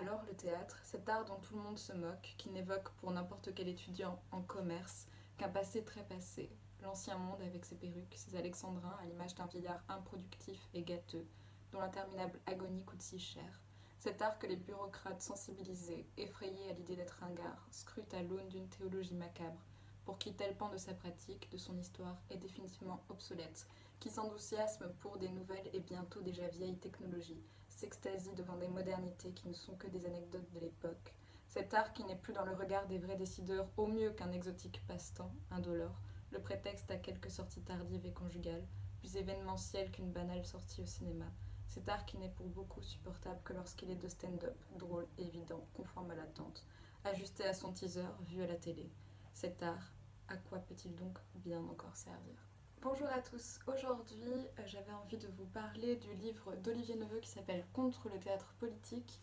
Alors le théâtre, cet art dont tout le monde se moque, qui n'évoque pour n'importe quel étudiant en commerce qu'un passé très passé, l'ancien monde avec ses perruques, ses alexandrins à l'image d'un vieillard improductif et gâteux, dont l'interminable agonie coûte si cher. Cet art que les bureaucrates sensibilisés, effrayés à l'idée d'être ringards, scrutent à l'aune d'une théologie macabre, pour qui tel pan de sa pratique, de son histoire, est définitivement obsolète, qui s'enthousiasme pour des nouvelles et bientôt déjà vieilles technologies, s'extasie devant des modernités qui ne sont que des anecdotes de l'époque. Cet art qui n'est plus dans le regard des vrais décideurs au mieux qu'un exotique passe-temps, indolore, le prétexte à quelques sorties tardives et conjugales, plus événementielles qu'une banale sortie au cinéma. Cet art qui n'est pour beaucoup supportable que lorsqu'il est de stand-up, drôle, évident, conforme à l'attente, ajusté à son teaser, vu à la télé. Cet art, à quoi peut-il donc bien encore servir? Bonjour à tous, aujourd'hui j'avais envie de vous parler du livre d'Olivier Neveu qui s'appelle Contre le théâtre politique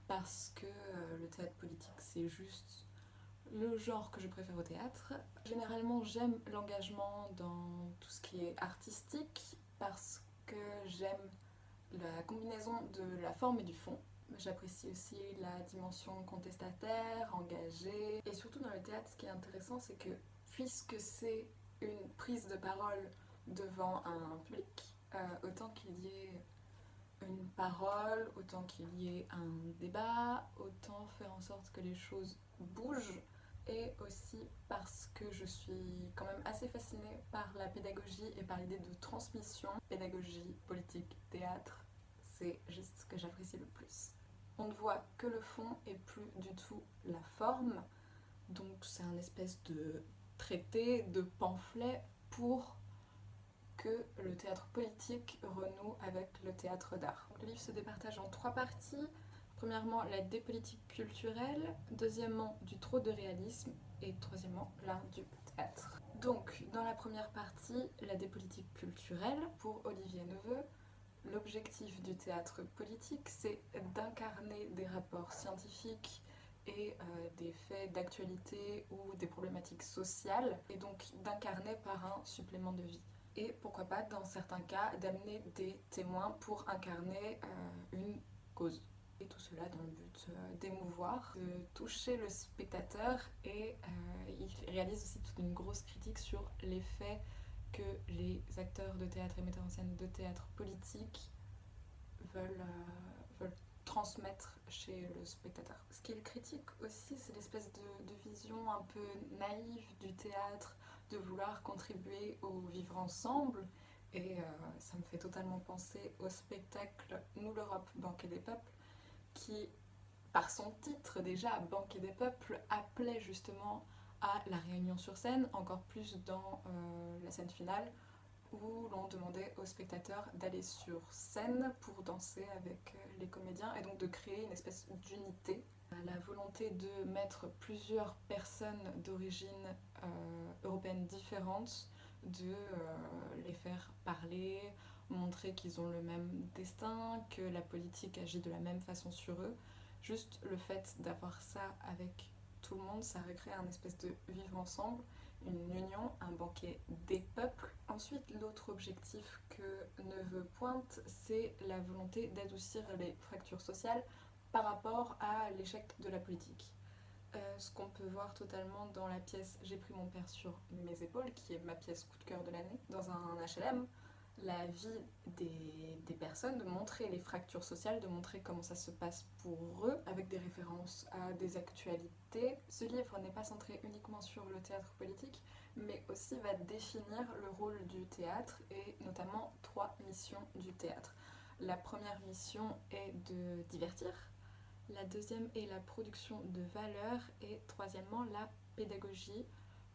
parce que le théâtre politique c'est juste le genre que je préfère au théâtre. Généralement j'aime l'engagement dans tout ce qui est artistique parce que j'aime la combinaison de la forme et du fond. J'apprécie aussi la dimension contestataire, engagée. Et surtout dans le théâtre, ce qui est intéressant, c'est que puisque c'est une prise de parole devant un public, autant qu'il y ait une parole, autant qu'il y ait un débat, autant faire en sorte que les choses bougent. Et aussi parce que je suis quand même assez fascinée par la pédagogie et par l'idée de transmission. Pédagogie, politique, théâtre, c'est juste ce que j'apprécie le plus. On ne voit que le fond et plus du tout la forme. Donc c'est un espèce de traité, de pamphlet pour que le théâtre politique renoue avec le théâtre d'art. Le livre se départage en 3 parties. Premièrement, la dépolitique culturelle. Deuxièmement, du trop de réalisme. Et troisièmement, l'art du théâtre. Donc, dans la première partie, la dépolitique culturelle, pour Olivier Neveu, l'objectif du théâtre politique, c'est d'incarner des rapports scientifiques et des faits d'actualité ou des problématiques sociales, et donc d'incarner par un supplément de vie. Et pourquoi pas, dans certains cas, d'amener des témoins pour incarner une cause. Et tout cela dans le but d'émouvoir, de toucher le spectateur, et il réalise aussi toute une grosse critique sur les faits que les acteurs de théâtre et metteurs en scène de théâtre politique veulent transmettre chez le spectateur. Ce qu'il critique aussi, c'est l'espèce de vision un peu naïve du théâtre, de vouloir contribuer au vivre ensemble. Et ça me fait totalement penser au spectacle Nous l'Europe, Banquet des Peuples, qui, par son titre déjà, Banquet des Peuples, appelait justement à la réunion sur scène, encore plus dans la scène finale, où l'on demandait aux spectateurs d'aller sur scène pour danser avec les comédiens et donc de créer une espèce d'unité. La volonté de mettre plusieurs personnes d'origine européenne différentes, de les faire parler, montrer qu'ils ont le même destin, que la politique agit de la même façon sur eux. Juste le fait d'avoir ça avec tout le monde, ça recrée un espèce de vivre ensemble, une union, un banquet des peuples. Ensuite, l'autre objectif que Neveu pointe, c'est la volonté d'adoucir les fractures sociales par rapport à l'échec de la politique. Ce qu'on peut voir totalement dans la pièce J'ai pris mon père sur mes épaules, qui est ma pièce coup de cœur de l'année, dans un HLM, la vie des personnes, de montrer les fractures sociales, de montrer comment ça se passe pour eux, avec des références à des actualités. Ce livre n'est pas centré uniquement sur le théâtre politique, mais aussi va définir le rôle du théâtre et notamment 3 missions du théâtre. La première mission est de divertir, la deuxième est la production de valeurs et troisièmement la pédagogie,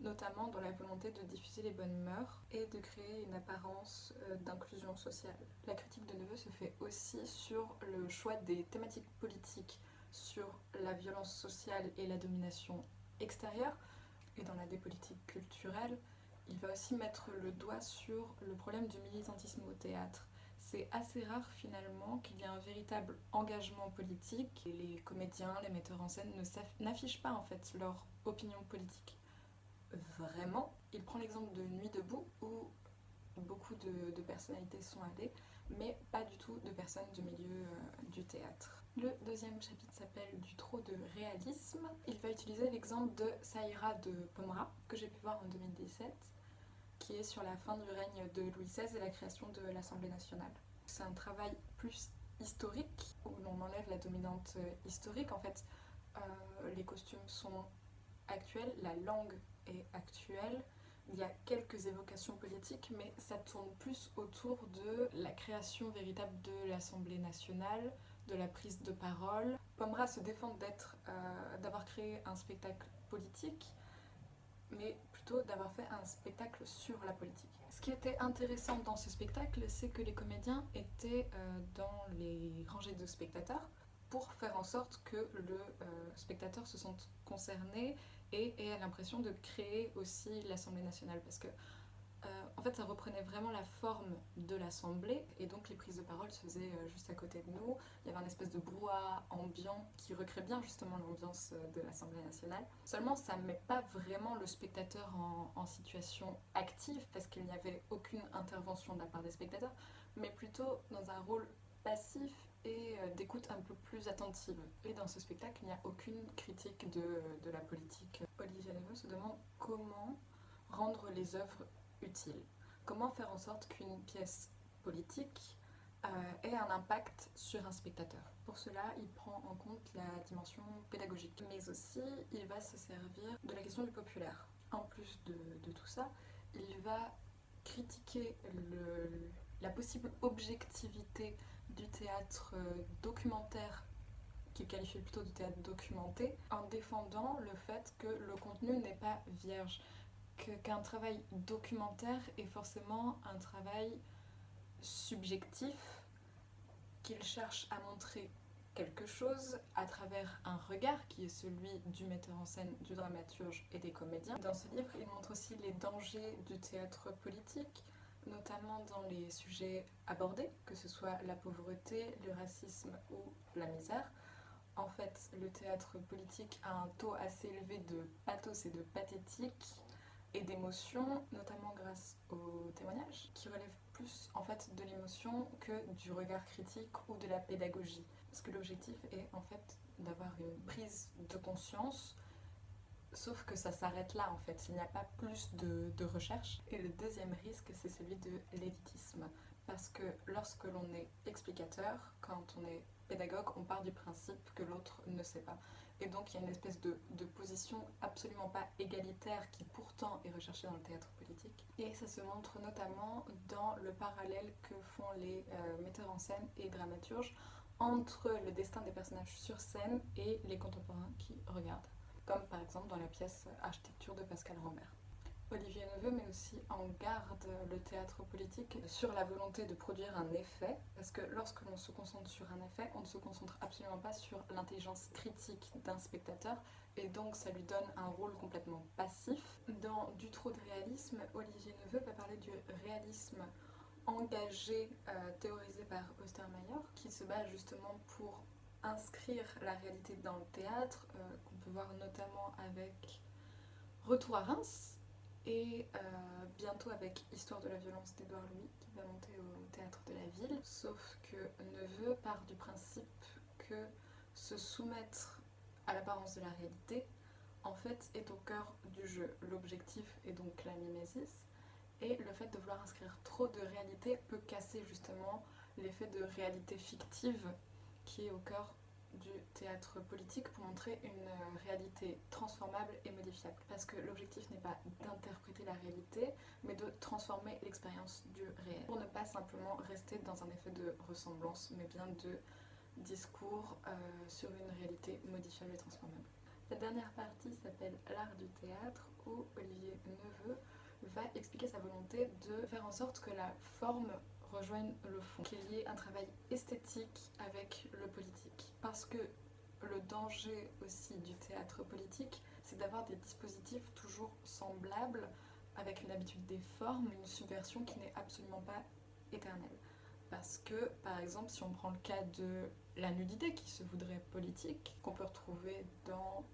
notamment dans la volonté de diffuser les bonnes mœurs et de créer une apparence d'inclusion sociale. La critique de Neveu se fait aussi sur le choix des thématiques politiques, sur la violence sociale et la domination extérieure. Et dans la dépolitique culturelle, il va aussi mettre le doigt sur le problème du militantisme au théâtre. C'est assez rare finalement qu'il y ait un véritable engagement politique et les comédiens, les metteurs en scène n'affichent pas en fait leur opinion politique. Vraiment, il prend l'exemple de Nuit debout où beaucoup de personnalités sont allées, mais pas du tout de personnes du milieu du théâtre. Le deuxième chapitre s'appelle Du trop de réalisme. Il va utiliser l'exemple de Ça ira de Pomera, que j'ai pu voir en 2017, qui est sur la fin du règne de Louis XVI et la création de l'Assemblée nationale. C'est un travail plus historique, où l'on enlève la dominante historique. En fait, les costumes sont actuels, la langue est actuelle, il y a quelques évocations politiques, mais ça tourne plus autour de la création véritable de l'Assemblée nationale, de la prise de parole. Pomera se défend d'avoir créé un spectacle politique, mais plutôt d'avoir fait un spectacle sur la politique. Ce qui était intéressant dans ce spectacle, c'est que les comédiens étaient dans les rangées de spectateurs pour faire en sorte que le spectateur se sente concerné et ait l'impression de créer aussi l'Assemblée nationale. Parce que en fait, ça reprenait vraiment la forme de l'Assemblée, et donc les prises de parole se faisaient juste à côté de nous. Il y avait un espèce de brouhaha ambiant qui recrée bien justement l'ambiance de l'Assemblée nationale. Seulement, ça ne met pas vraiment le spectateur en situation active, parce qu'il n'y avait aucune intervention de la part des spectateurs, mais plutôt dans un rôle passif et d'écoute un peu plus attentive. Et dans ce spectacle, il n'y a aucune critique de la politique. Olivier Neveu se demande comment rendre les œuvres utile. Comment faire en sorte qu'une pièce politique ait un impact sur un spectateur. Pour cela, il prend en compte la dimension pédagogique, mais aussi il va se servir de la question du populaire. En plus de tout ça, il va critiquer la possible objectivité du théâtre documentaire, qu'il qualifie plutôt de théâtre documenté, en défendant le fait que le contenu n'est pas vierge. Qu'un travail documentaire est forcément un travail subjectif, qu'il cherche à montrer quelque chose à travers un regard qui est celui du metteur en scène, du dramaturge et des comédiens. Dans ce livre, il montre aussi les dangers du théâtre politique, notamment dans les sujets abordés, que ce soit la pauvreté, le racisme ou la misère. En fait, le théâtre politique a un taux assez élevé de pathos et de pathétique et d'émotion, notamment grâce au témoignage, qui relève plus en fait de l'émotion que du regard critique ou de la pédagogie. Parce que l'objectif est en fait d'avoir une prise de conscience, sauf que ça s'arrête là en fait, il n'y a pas plus de recherche. Et le deuxième risque, c'est celui de l'élitisme. Parce que lorsque l'on est explicateur, quand on est pédagogue, on part du principe que l'autre ne sait pas. Et donc il y a une espèce de position absolument pas égalitaire qui pourtant est recherchée dans le théâtre politique. Et ça se montre notamment dans le parallèle que font les metteurs en scène et dramaturges entre le destin des personnages sur scène et les contemporains qui regardent. Comme par exemple dans la pièce Architecture de Pascal Rambert. Olivier Neveu met aussi en garde le théâtre politique sur la volonté de produire un effet, parce que lorsque l'on se concentre sur un effet, on ne se concentre absolument pas sur l'intelligence critique d'un spectateur, et donc ça lui donne un rôle complètement passif. Dans Du trop de réalisme, Olivier Neveu va parler du réalisme engagé, théorisé par Ostermeyer, qui se bat justement pour inscrire la réalité dans le théâtre, qu'on peut voir notamment avec Retour à Reims, et bientôt avec Histoire de la violence d'Édouard Louis qui va monter au théâtre de la ville. Sauf que Neveu part du principe que se soumettre à l'apparence de la réalité en fait est au cœur du jeu. L'objectif est donc la mimésis, et le fait de vouloir inscrire trop de réalité peut casser justement l'effet de réalité fictive qui est au cœur du théâtre politique pour montrer une réalité transformable et modifiable. Parce que l'objectif n'est pas d'interpréter la réalité, mais de transformer l'expérience du réel. Pour ne pas simplement rester dans un effet de ressemblance, mais bien de discours sur une réalité modifiable et transformable. La dernière partie s'appelle L'art du théâtre, où Olivier Neveu va expliquer sa volonté de faire en sorte que la forme rejoignent le fond, qu'il y ait un travail esthétique avec le politique. Parce que le danger aussi du théâtre politique, c'est d'avoir des dispositifs toujours semblables, avec une habitude des formes, une subversion qui n'est absolument pas éternelle. Parce que, par exemple, si on prend le cas de la nudité qui se voudrait politique, qu'on peut retrouver dans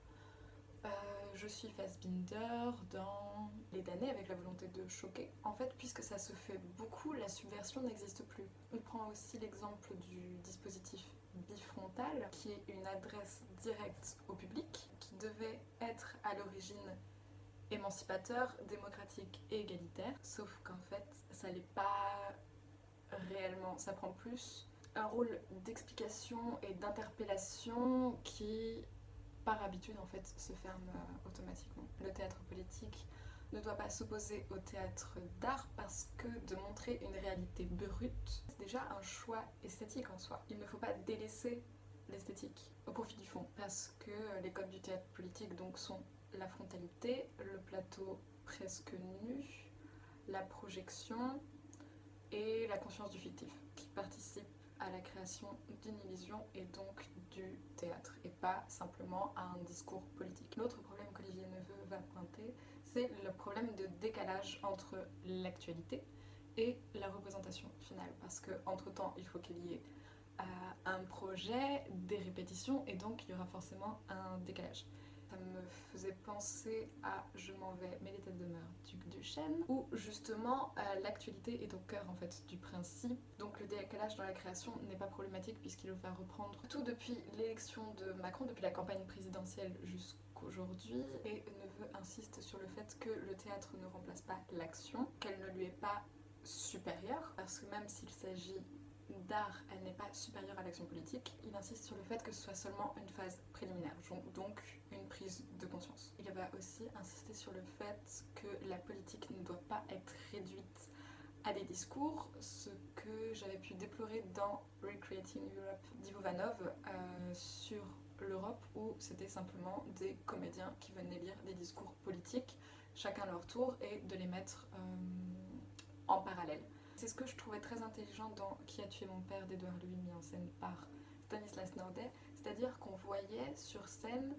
Je suis Fassbinder, dans Les damnés avec la volonté de choquer. En fait, puisque ça se fait beaucoup, la subversion n'existe plus. On prend aussi l'exemple du dispositif bifrontale, qui est une adresse directe au public, qui devait être à l'origine émancipateur, démocratique et égalitaire, sauf qu'en fait ça l'est pas réellement, ça prend plus un rôle d'explication et d'interpellation qui par habitude en fait se ferme automatiquement. Le théâtre politique ne doit pas s'opposer au théâtre d'art parce que de montrer une réalité brute, c'est déjà un choix esthétique en soi. Il ne faut pas délaisser l'esthétique au profit du fond parce que les codes du théâtre politique donc sont la frontalité, le plateau presque nu, la projection et la conscience du fictif qui participent à la création d'une illusion et donc du théâtre et pas simplement à un discours politique. L'autre problème qu'Olivier Neveu va pointer, c'est le problème de décalage entre l'actualité et la représentation finale parce que entre temps il faut qu'il y ait un projet, des répétitions et donc il y aura forcément un décalage. Ça me faisait penser à Je m'en vais, mais les têtes demeurent, Duc du Chêne, où justement l'actualité est au cœur en fait du principe. Donc le décalage dans la création n'est pas problématique puisqu'il va reprendre tout depuis l'élection de Macron, depuis la campagne présidentielle jusqu'aujourd'hui. Et Neveu insiste sur le fait que le théâtre ne remplace pas l'action, qu'elle ne lui est pas supérieure, parce que même s'il s'agit d'art, elle n'est pas supérieure à l'action politique. Il insiste sur le fait que ce soit seulement une phase préliminaire, donc une prise de conscience. Il va aussi insister sur le fait que la politique ne doit pas être réduite à des discours, ce que j'avais pu déplorer dans Recreating Europe d'Ivo Vanov sur l'Europe, où c'était simplement des comédiens qui venaient lire des discours politiques, chacun leur tour, et de les mettre en parallèle. C'est ce que je trouvais très intelligent dans Qui a tué mon père d'Édouard Louis, mis en scène par Stanislas Nordet, c'est-à-dire qu'on voyait sur scène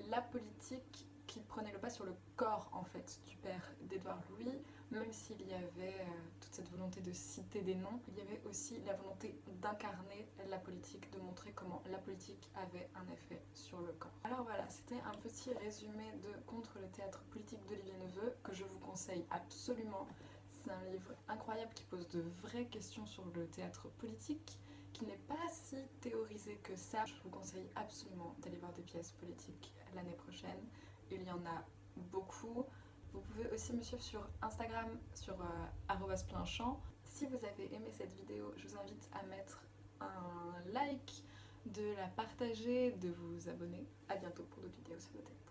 la politique qui prenait le pas sur le corps en fait du père d'Édouard Louis, même s'il y avait toute cette volonté de citer des noms, il y avait aussi la volonté d'incarner la politique, de montrer comment la politique avait un effet sur le corps. Alors voilà, c'était un petit résumé de Contre le théâtre politique d'Olivier Neveu que je vous conseille absolument. C'est un livre incroyable qui pose de vraies questions sur le théâtre politique, qui n'est pas si théorisé que ça. Je vous conseille absolument d'aller voir des pièces politiques l'année prochaine. Il y en a beaucoup. Vous pouvez aussi me suivre sur Instagram, sur @pleinchamp. Si vous avez aimé cette vidéo, je vous invite à mettre un like, de la partager, de vous abonner. A bientôt pour d'autres vidéos sur le théâtre.